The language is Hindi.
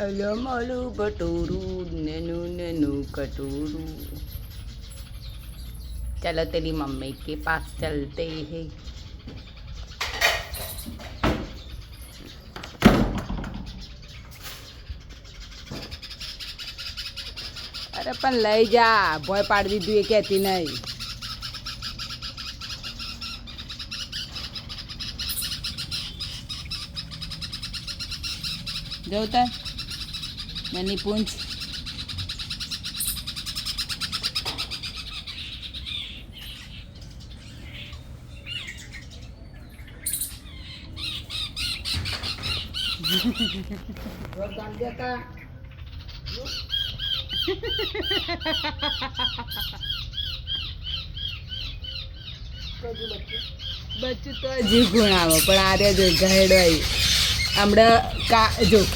अलमलू बटोरू नैनू नैनू कटोरू। चलो तेरी मम्मी के पास चलते हैं। अरे पण लई जा भय पाड़ दीधुं ए कहती नहीं। जोता मैंने पूंछ बच्चू तो हजी गुणावो पण आ रे जो गहेडो हमણાં કા જો